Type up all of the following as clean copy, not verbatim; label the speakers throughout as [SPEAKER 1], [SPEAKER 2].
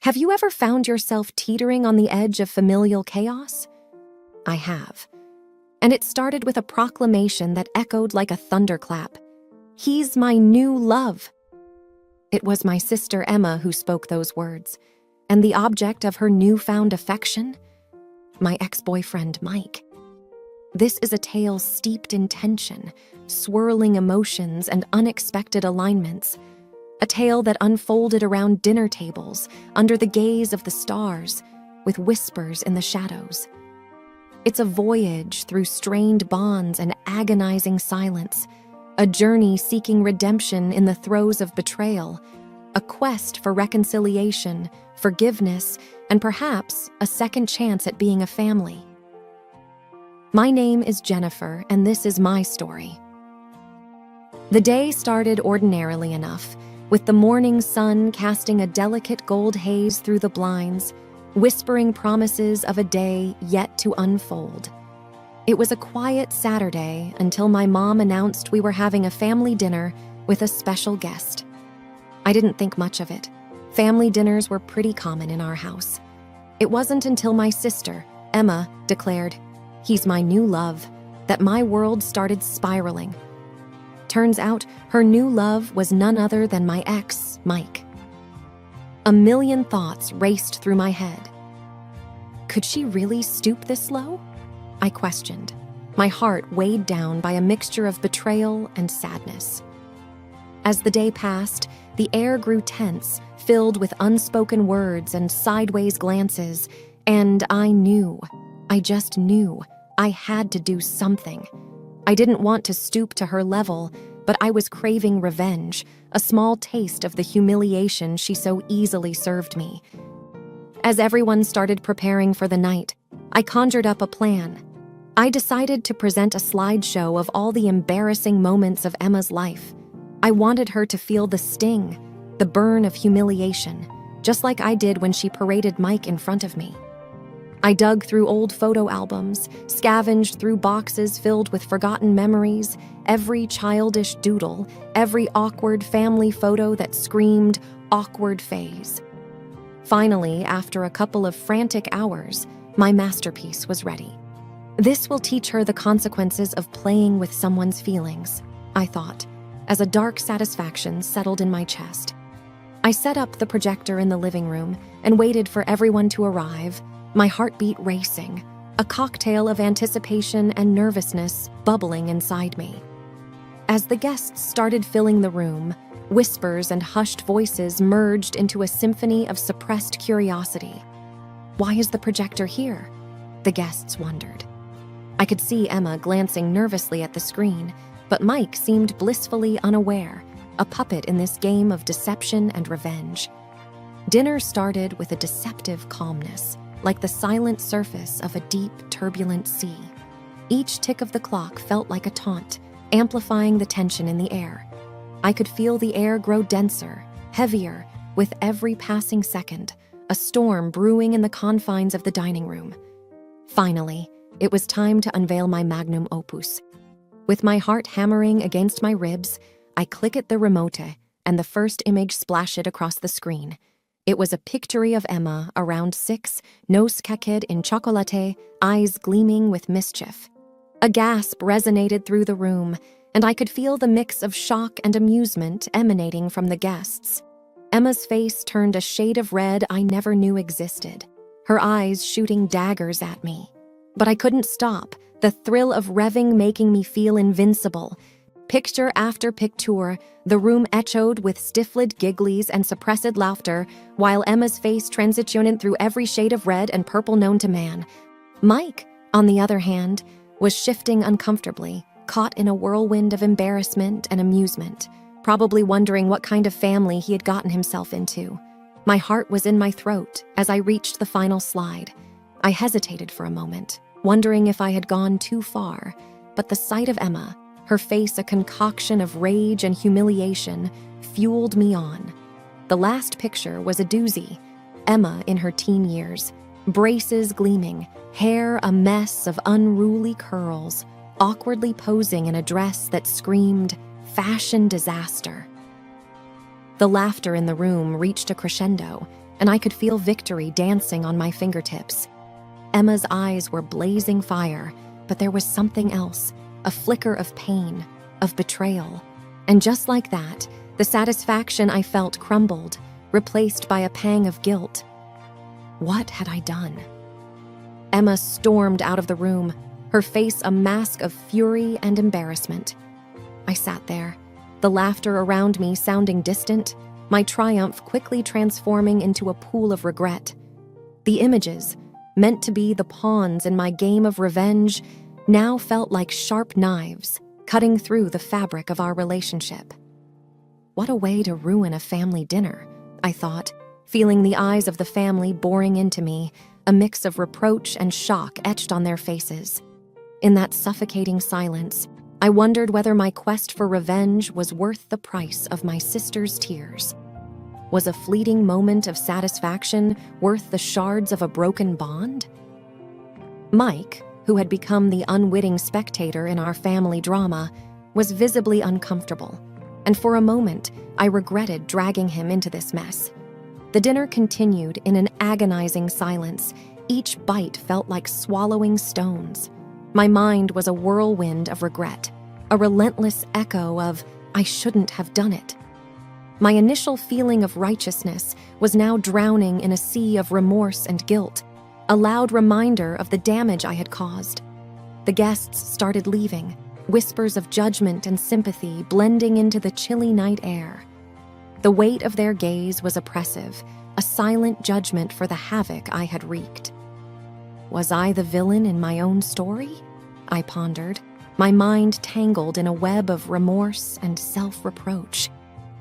[SPEAKER 1] Have you ever found yourself teetering on the edge of familial chaos? I have. And it started with a proclamation that echoed like a thunderclap. He's my new love. It was my sister Emma who spoke those words, and the object of her newfound affection? My ex-boyfriend, Mike. This is a tale steeped in tension, swirling emotions, and unexpected alignments. A tale that unfolded around dinner tables, under the gaze of the stars, with whispers in the shadows. It's a voyage through strained bonds and agonizing silence, a journey seeking redemption in the throes of betrayal, a quest for reconciliation, forgiveness, and perhaps a second chance at being a family. My name is Jennifer, and this is my story. The day started ordinarily enough, with the morning sun casting a delicate gold haze through the blinds, whispering promises of a day yet to unfold. It was a quiet Saturday until my mom announced we were having a family dinner with a special guest. I didn't think much of it. Family dinners were pretty common in our house. It wasn't until my sister, Emma, declared, "He's my new love," that my world started spiraling. Turns out, her new love was none other than my ex, Mike. A million thoughts raced through my head. Could she really stoop this low? I questioned, my heart weighed down by a mixture of betrayal and sadness. As the day passed, the air grew tense, filled with unspoken words and sideways glances, and I just knew, I had to do something. I didn't want to stoop to her level, but I was craving revenge, a small taste of the humiliation she so easily served me. As everyone started preparing for the night, I conjured up a plan. I decided to present a slideshow of all the embarrassing moments of Emma's life. I wanted her to feel the sting, the burn of humiliation, just like I did when she paraded Mike in front of me. I dug through old photo albums, scavenged through boxes filled with forgotten memories, every childish doodle, every awkward family photo that screamed awkward phase. Finally, after a couple of frantic hours, my masterpiece was ready. This will teach her the consequences of playing with someone's feelings, I thought, as a dark satisfaction settled in my chest. I set up the projector in the living room and waited for everyone to arrive, my heartbeat racing, a cocktail of anticipation and nervousness bubbling inside me. As the guests started filling the room, whispers and hushed voices merged into a symphony of suppressed curiosity. Why is the projector here? The guests wondered. I could see Emma glancing nervously at the screen, but Mike seemed blissfully unaware, a puppet in this game of deception and revenge. Dinner started with a deceptive calmness, like the silent surface of a deep, turbulent sea. Each tick of the clock felt like a taunt, amplifying the tension in the air. I could feel the air grow denser, heavier, with every passing second, a storm brewing in the confines of the dining room. Finally, it was time to unveil my magnum opus. With my heart hammering against my ribs, I click at the remote, and the first image splashed across the screen. It was a picture of Emma, around 6, nose caked in chocolate, eyes gleaming with mischief. A gasp resonated through the room, and I could feel the mix of shock and amusement emanating from the guests. Emma's face turned a shade of red I never knew existed, her eyes shooting daggers at me. But I couldn't stop, the thrill of revving making me feel invincible. Picture after picture, the room echoed with stifled gigglies and suppressed laughter, while Emma's face transitioned through every shade of red and purple known to man. Mike, on the other hand, was shifting uncomfortably, caught in a whirlwind of embarrassment and amusement, probably wondering what kind of family he had gotten himself into. My heart was in my throat as I reached the final slide. I hesitated for a moment, wondering if I had gone too far, but the sight of Emma, her face a concoction of rage and humiliation, fueled me on. The last picture was a doozy. Emma in her teen years, braces gleaming, hair a mess of unruly curls, awkwardly posing in a dress that screamed fashion disaster. The laughter in the room reached a crescendo, and I could feel victory dancing on my fingertips. Emma's eyes were blazing fire, but there was something else, a flicker of pain, of betrayal. And just like that, the satisfaction I felt crumbled, replaced by a pang of guilt. What had I done? Emma stormed out of the room, her face a mask of fury and embarrassment. I sat there, the laughter around me sounding distant, my triumph quickly transforming into a pool of regret. The images, meant to be the pawns in my game of revenge, now felt like sharp knives, cutting through the fabric of our relationship. What a way to ruin a family dinner, I thought, feeling the eyes of the family boring into me, a mix of reproach and shock etched on their faces. In that suffocating silence, I wondered whether my quest for revenge was worth the price of my sister's tears. Was a fleeting moment of satisfaction worth the shards of a broken bond? Mike, who had become the unwitting spectator in our family drama, was visibly uncomfortable, and for a moment, I regretted dragging him into this mess. The dinner continued in an agonizing silence. Each bite felt like swallowing stones. My mind was a whirlwind of regret, a relentless echo of, I shouldn't have done it. My initial feeling of righteousness was now drowning in a sea of remorse and guilt, a loud reminder of the damage I had caused. The guests started leaving, whispers of judgment and sympathy blending into the chilly night air. The weight of their gaze was oppressive, a silent judgment for the havoc I had wreaked. Was I the villain in my own story? I pondered, my mind tangled in a web of remorse and self-reproach.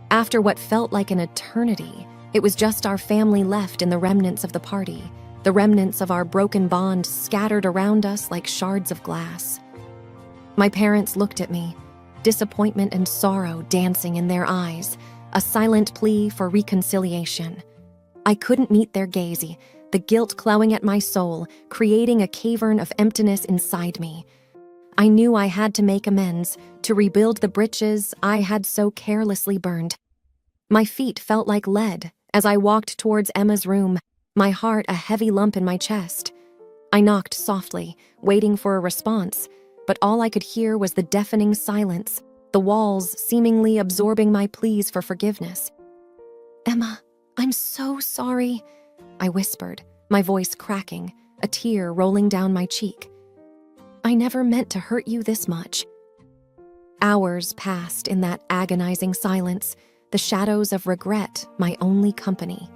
[SPEAKER 1] After what felt like an eternity, it was just our family left in the remnants of the party, the remnants of our broken bond scattered around us like shards of glass. My parents looked at me, disappointment and sorrow dancing in their eyes, a silent plea for reconciliation. I couldn't meet their gaze, the guilt clawing at my soul, creating a cavern of emptiness inside me. I knew I had to make amends, to rebuild the bridges I had so carelessly burned. My feet felt like lead as I walked towards Emma's room, my heart a heavy lump in my chest. I knocked softly, waiting for a response, but all I could hear was the deafening silence, the walls seemingly absorbing my pleas for forgiveness. "Emma, I'm so sorry," I whispered, my voice cracking, a tear rolling down my cheek. "I never meant to hurt you this much." Hours passed in that agonizing silence, the shadows of regret my only company.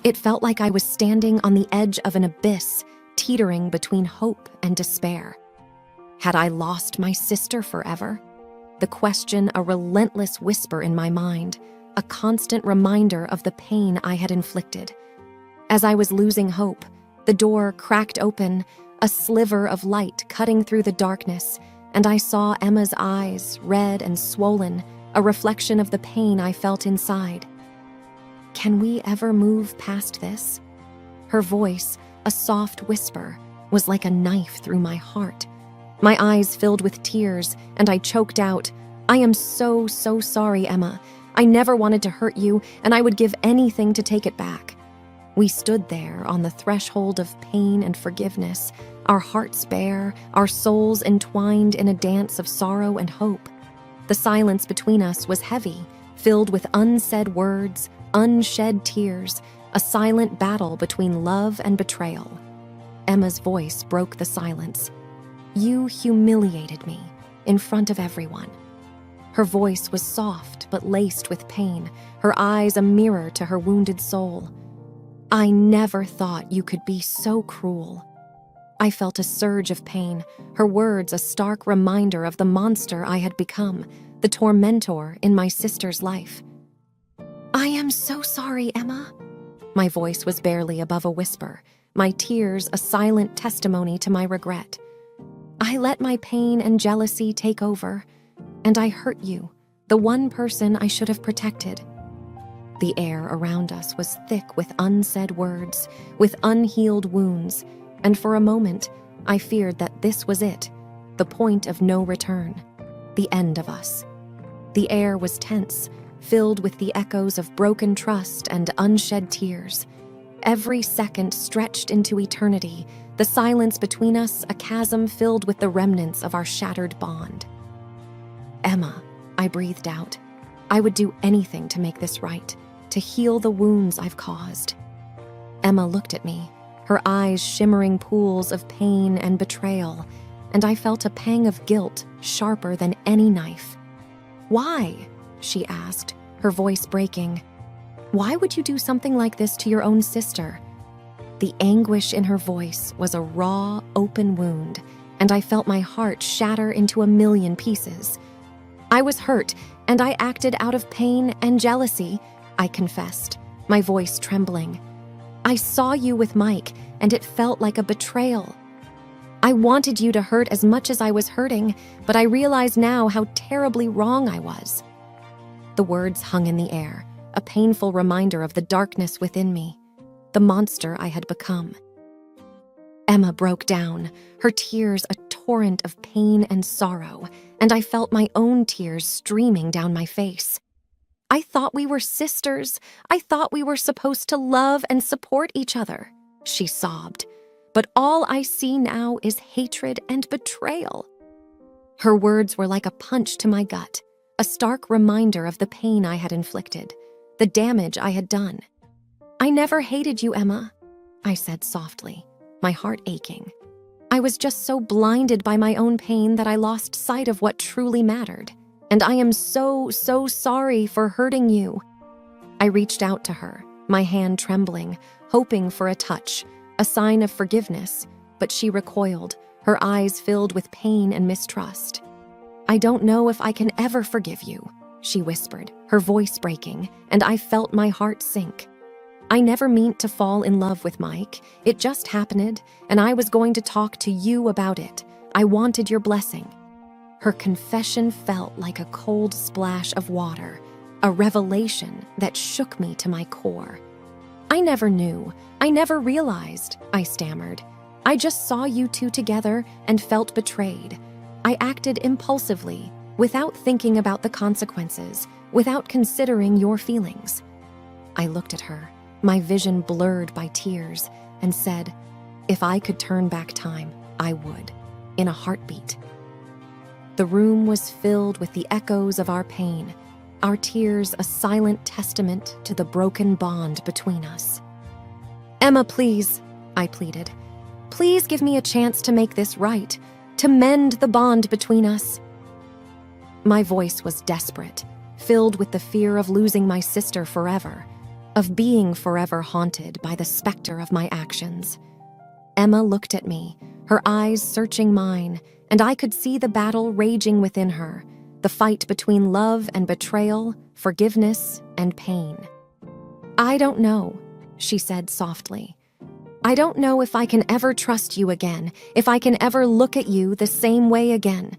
[SPEAKER 1] It felt like I was standing on the edge of an abyss, teetering between hope and despair. Had I lost my sister forever? The question a relentless whisper in my mind, a constant reminder of the pain I had inflicted. As I was losing hope, the door cracked open, a sliver of light cutting through the darkness, and I saw Emma's eyes, red and swollen, a reflection of the pain I felt inside. "Can we ever move past this?" Her voice, a soft whisper, was like a knife through my heart. My eyes filled with tears, and I choked out, "I am so sorry, Emma. I never wanted to hurt you, and I would give anything to take it back." We stood there on the threshold of pain and forgiveness, our hearts bare, our souls entwined in a dance of sorrow and hope. The silence between us was heavy, filled with unsaid words, unshed tears, a silent battle between love and betrayal. Emma's voice broke the silence. "You humiliated me in front of everyone." Her voice was soft but laced with pain, her eyes a mirror to her wounded soul. "I never thought you could be so cruel." I felt a surge of pain, her words a stark reminder of the monster I had become, the tormentor in my sister's life. "I am so sorry, Emma." My voice was barely above a whisper, my tears a silent testimony to my regret. "I let my pain and jealousy take over, and I hurt you, the one person I should have protected." The air around us was thick with unsaid words, with unhealed wounds, and for a moment, I feared that this was it, the point of no return, the end of us. The air was tense, filled with the echoes of broken trust and unshed tears. Every second stretched into eternity, the silence between us a chasm filled with the remnants of our shattered bond. "Emma," I breathed out. "I would do anything to make this right, to heal the wounds I've caused." Emma looked at me, her eyes shimmering pools of pain and betrayal, and I felt a pang of guilt sharper than any knife. "Why?" she asked, her voice breaking. "Why would you do something like this to your own sister?" The anguish in her voice was a raw, open wound, and I felt my heart shatter into a million pieces. "I was hurt, and I acted out of pain and jealousy," I confessed, my voice trembling. "I saw you with Mike, and it felt like a betrayal. I wanted you to hurt as much as I was hurting, but I realize now how terribly wrong I was." The words hung in the air, a painful reminder of the darkness within me, the monster I had become. Emma broke down, her tears a torrent of pain and sorrow, and I felt my own tears streaming down my face. "I thought we were sisters. I thought we were supposed to love and support each other," she sobbed. "But all I see now is hatred and betrayal." Her words were like a punch to my gut, a stark reminder of the pain I had inflicted, the damage I had done. "I never hated you, Emma," I said softly, my heart aching. "I was just so blinded by my own pain that I lost sight of what truly mattered. And I am so sorry for hurting you." I reached out to her, my hand trembling, hoping for a touch, a sign of forgiveness, but she recoiled, her eyes filled with pain and mistrust. "I don't know if I can ever forgive you," she whispered, her voice breaking, and I felt my heart sink. "I never meant to fall in love with Mike. It just happened, and I was going to talk to you about it. I wanted your blessing." Her confession felt like a cold splash of water, a revelation that shook me to my core. "I never knew. I never realized," I stammered. "I just saw you two together and felt betrayed. I acted impulsively, without thinking about the consequences, without considering your feelings." I looked at her, my vision blurred by tears, and said, "If I could turn back time, I would, in a heartbeat." The room was filled with the echoes of our pain, our tears a silent testament to the broken bond between us. "Emma, please," I pleaded. "Please give me a chance to make this right, to mend the bond between us." My voice was desperate, filled with the fear of losing my sister forever, of being forever haunted by the specter of my actions. Emma looked at me, her eyes searching mine, and I could see the battle raging within her, the fight between love and betrayal, forgiveness and pain. "I don't know," she said softly. "I don't know if I can ever trust you again, if I can ever look at you the same way again."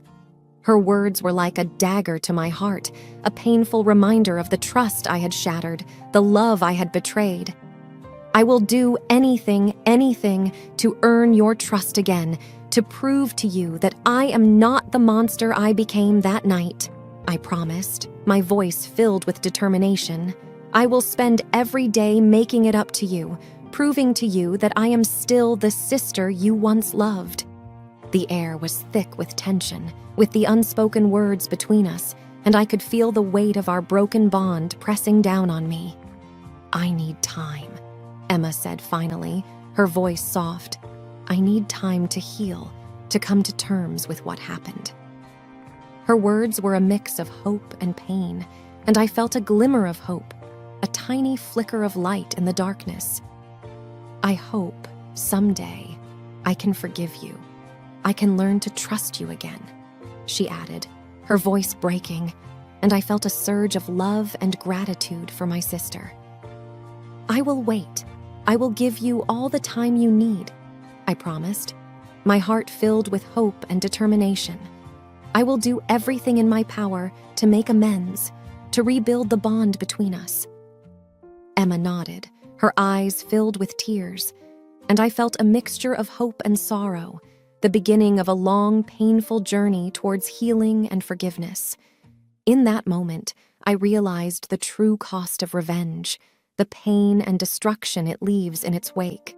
[SPEAKER 1] Her words were like a dagger to my heart, a painful reminder of the trust I had shattered, the love I had betrayed. "I will do anything to earn your trust again, to prove to you that I am not the monster I became that night," I promised, my voice filled with determination. "I will spend every day making it up to you, proving to you that I am still the sister you once loved." The air was thick with tension, with the unspoken words between us, and I could feel the weight of our broken bond pressing down on me. "I need time," Emma said finally, her voice soft. "I need time to heal, to come to terms with what happened." Her words were a mix of hope and pain, and I felt a glimmer of hope, a tiny flicker of light in the darkness. "I hope, someday, I can forgive you. I can learn to trust you again," she added, her voice breaking, and I felt a surge of love and gratitude for my sister. "I will wait. I will give you all the time you need," I promised, my heart filled with hope and determination. "I will do everything in my power to make amends, to rebuild the bond between us." Emma nodded, her eyes filled with tears, and I felt a mixture of hope and sorrow, the beginning of a long, painful journey towards healing and forgiveness. In that moment, I realized the true cost of revenge, the pain and destruction it leaves in its wake.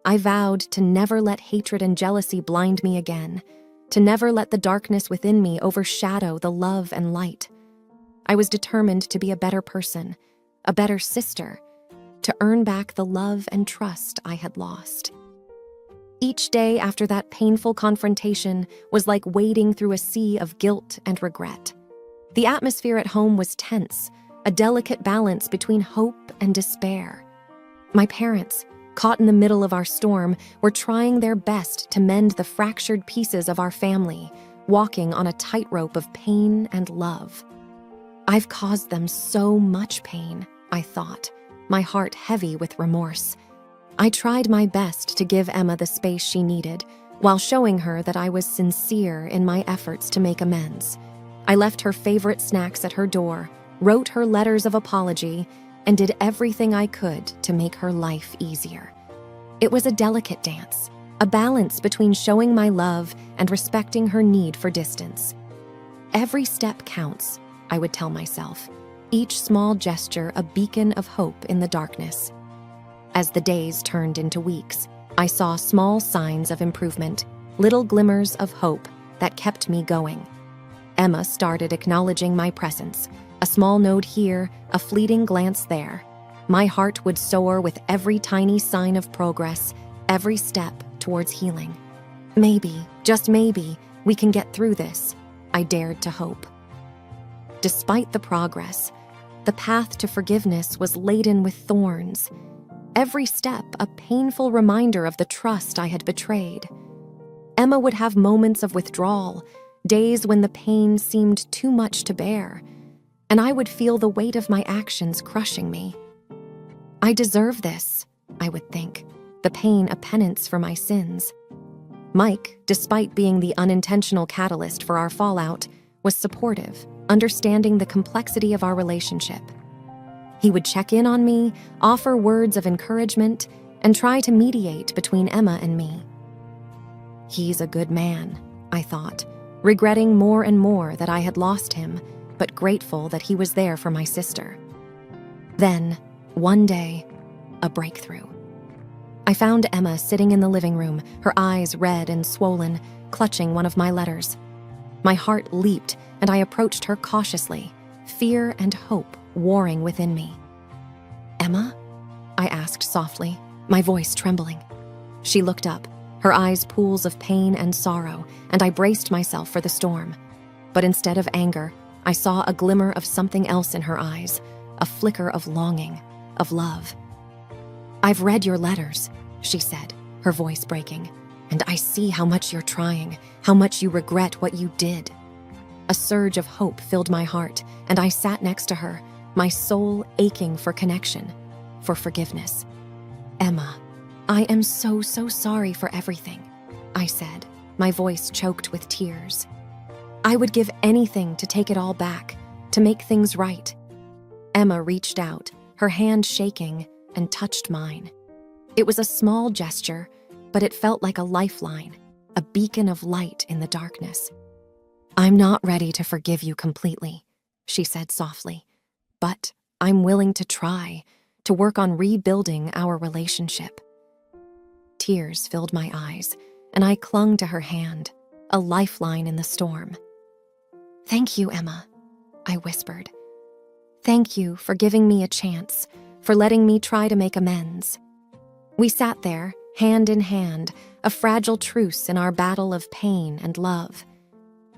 [SPEAKER 1] I vowed to never let hatred and jealousy blind me again, to never let the darkness within me overshadow the love and light. I was determined to be a better person, a better sister, to earn back the love and trust I had lost. Each day after that painful confrontation was like wading through a sea of guilt and regret. The atmosphere at home was tense, a delicate balance between hope and despair. My parents, caught in the middle of our storm, were trying their best to mend the fractured pieces of our family, walking on a tightrope of pain and love. I've caused them so much pain, I thought, my heart heavy with remorse. I tried my best to give Emma the space she needed, while showing her that I was sincere in my efforts to make amends. I left her favorite snacks at her door, wrote her letters of apology, and did everything I could to make her life easier. It was a delicate dance, a balance between showing my love and respecting her need for distance. Every step counts, I would tell myself, each small gesture a beacon of hope in the darkness. As the days turned into weeks, I saw small signs of improvement, little glimmers of hope that kept me going. Emma started acknowledging my presence, a small note here, a fleeting glance there. My heart would soar with every tiny sign of progress, every step towards healing. Maybe, just maybe, we can get through this, I dared to hope. Despite the progress, the path to forgiveness was laden with thorns. Every step a painful reminder of the trust I had betrayed. Emma would have moments of withdrawal, days when the pain seemed too much to bear, and I would feel the weight of my actions crushing me. I deserve this, I would think, the pain a penance for my sins. Mike, despite being the unintentional catalyst for our fallout, was supportive, understanding the complexity of our relationship. He would check in on me, offer words of encouragement, and try to mediate between Emma and me. He's a good man, I thought, regretting more and more that I had lost him, but grateful that he was there for my sister. Then, one day, a breakthrough. I found Emma sitting in the living room, her eyes red and swollen, clutching one of my letters. My heart leaped, and I approached her cautiously, fear and hope warring within me. "Emma?" I asked softly, my voice trembling. She looked up, her eyes pools of pain and sorrow, and I braced myself for the storm. But instead of anger, I saw a glimmer of something else in her eyes, a flicker of longing, of love. "I've read your letters," she said, her voice breaking, "and I see how much you're trying, how much you regret what you did." A surge of hope filled my heart, and I sat next to her, my soul aching for connection, for forgiveness. "Emma, I am so sorry for everything," I said, my voice choked with tears. "I would give anything to take it all back, to make things right." Emma reached out, her hand shaking, and touched mine. It was a small gesture, but it felt like a lifeline, a beacon of light in the darkness. "I'm not ready to forgive you completely," she said softly, "but I'm willing to try, to work on rebuilding our relationship." Tears filled my eyes, and I clung to her hand, a lifeline in the storm. "Thank you, Emma," I whispered. "Thank you for giving me a chance, for letting me try to make amends." We sat there, hand in hand, a fragile truce in our battle of pain and love.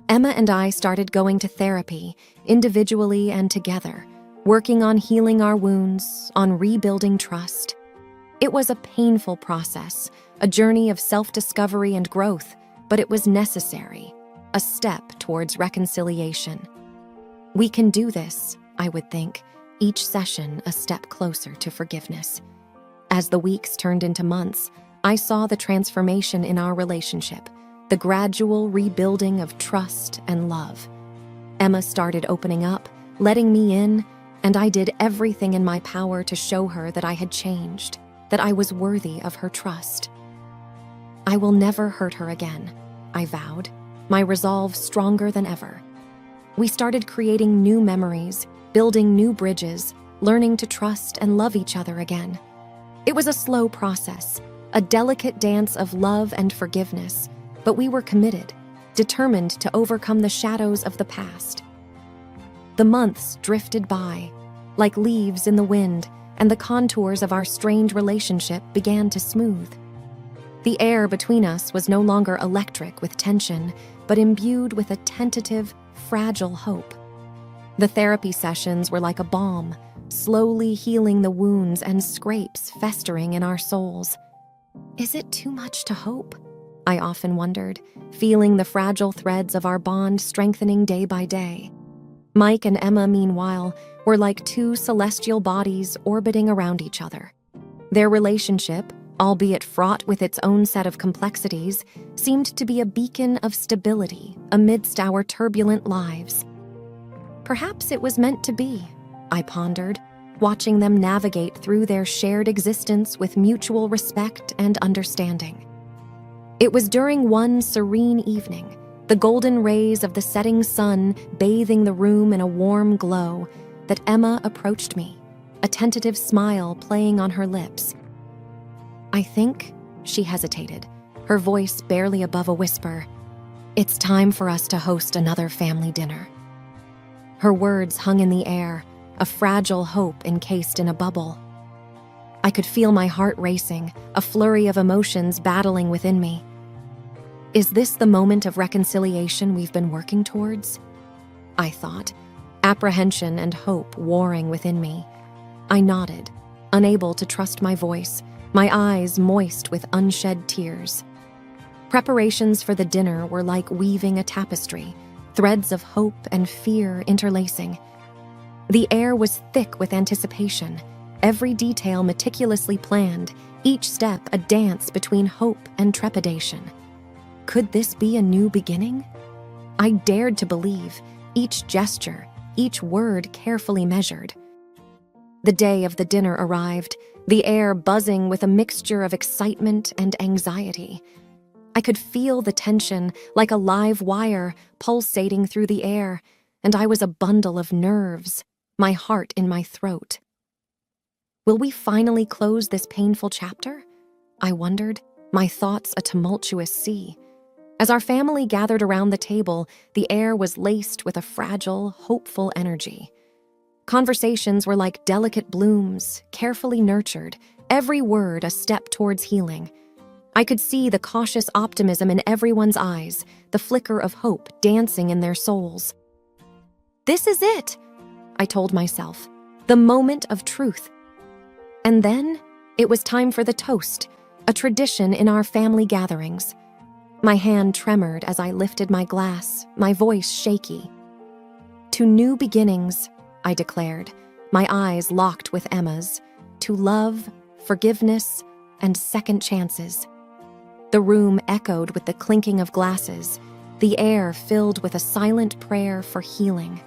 [SPEAKER 1] Emma and I started going to therapy, individually and together, working on healing our wounds, on rebuilding trust. It was a painful process, a journey of self-discovery and growth, but it was necessary, a step towards reconciliation. We can do this, I would think, each session a step closer to forgiveness. As the weeks turned into months, I saw the transformation in our relationship, the gradual rebuilding of trust and love. Emma started opening up, letting me in, and I did everything in my power to show her that I had changed, that I was worthy of her trust. I will never hurt her again, I vowed, my resolve stronger than ever. We started creating new memories, building new bridges, learning to trust and love each other again. It was a slow process, a delicate dance of love and forgiveness, but we were committed, determined to overcome the shadows of the past. The months drifted by, like leaves in the wind, and the contours of our strained relationship began to smooth. The air between us was no longer electric with tension, but imbued with a tentative, fragile hope. The therapy sessions were like a balm, slowly healing the wounds and scrapes festering in our souls. Is it too much to hope? I often wondered, feeling the fragile threads of our bond strengthening day by day. Mike and Emma, meanwhile, were like two celestial bodies orbiting around each other. Their relationship, albeit fraught with its own set of complexities, seemed to be a beacon of stability amidst our turbulent lives. Perhaps it was meant to be, I pondered, watching them navigate through their shared existence with mutual respect and understanding. It was during one serene evening, the golden rays of the setting sun bathing the room in a warm glow, that Emma approached me, a tentative smile playing on her lips. I think, she hesitated, her voice barely above a whisper, "It's time for us to host another family dinner." Her words hung in the air, a fragile hope encased in a bubble. I could feel my heart racing, a flurry of emotions battling within me. Is this the moment of reconciliation we've been working towards? I thought, apprehension and hope warring within me. I nodded, unable to trust my voice, my eyes moist with unshed tears. Preparations for the dinner were like weaving a tapestry, threads of hope and fear interlacing. The air was thick with anticipation, every detail meticulously planned, each step a dance between hope and trepidation. Could this be a new beginning? I dared to believe, each gesture, each word carefully measured. The day of the dinner arrived, the air buzzing with a mixture of excitement and anxiety. I could feel the tension like a live wire pulsating through the air, and I was a bundle of nerves, my heart in my throat. Will we finally close this painful chapter? I wondered, my thoughts a tumultuous sea. As our family gathered around the table, the air was laced with a fragile, hopeful energy. Conversations were like delicate blooms, carefully nurtured, every word a step towards healing. I could see the cautious optimism in everyone's eyes, the flicker of hope dancing in their souls. This is it, I told myself, the moment of truth. And then it was time for the toast, a tradition in our family gatherings. My hand tremored as I lifted my glass, my voice shaky. To new beginnings, I declared, my eyes locked with Emma's, to love, forgiveness, and second chances. The room echoed with the clinking of glasses, the air filled with a silent prayer for healing.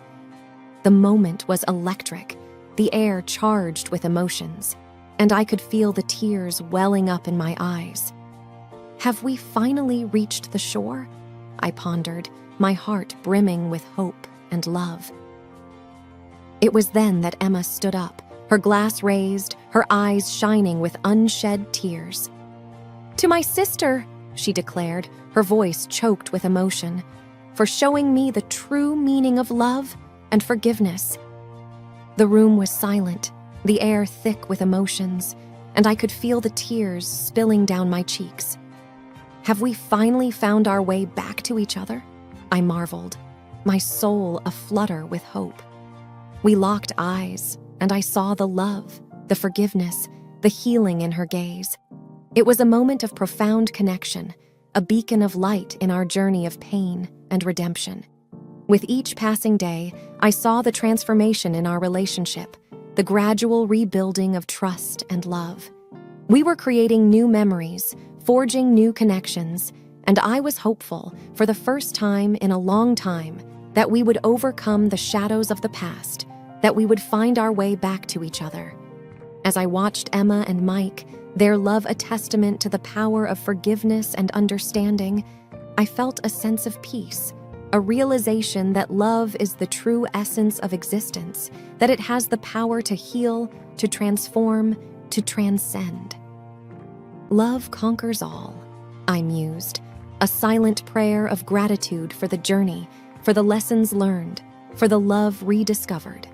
[SPEAKER 1] The moment was electric, the air charged with emotions, and I could feel the tears welling up in my eyes. Have we finally reached the shore? I pondered, my heart brimming with hope and love. It was then that Emma stood up, her glass raised, her eyes shining with unshed tears. "To my sister," she declared, her voice choked with emotion, "for showing me the true meaning of love and forgiveness." The room was silent, the air thick with emotions, and I could feel the tears spilling down my cheeks. Have we finally found our way back to each other? I marveled, my soul aflutter with hope. We locked eyes, and I saw the love, the forgiveness, the healing in her gaze. It was a moment of profound connection, a beacon of light in our journey of pain and redemption. With each passing day, I saw the transformation in our relationship, the gradual rebuilding of trust and love. We were creating new memories, forging new connections, and I was hopeful, for the first time in a long time, that we would overcome the shadows of the past, that we would find our way back to each other. As I watched Emma and Mike, their love a testament to the power of forgiveness and understanding, I felt a sense of peace, a realization that love is the true essence of existence, that it has the power to heal, to transform, to transcend. Love conquers all, I mused, a silent prayer of gratitude for the journey, for the lessons learned, for the love rediscovered.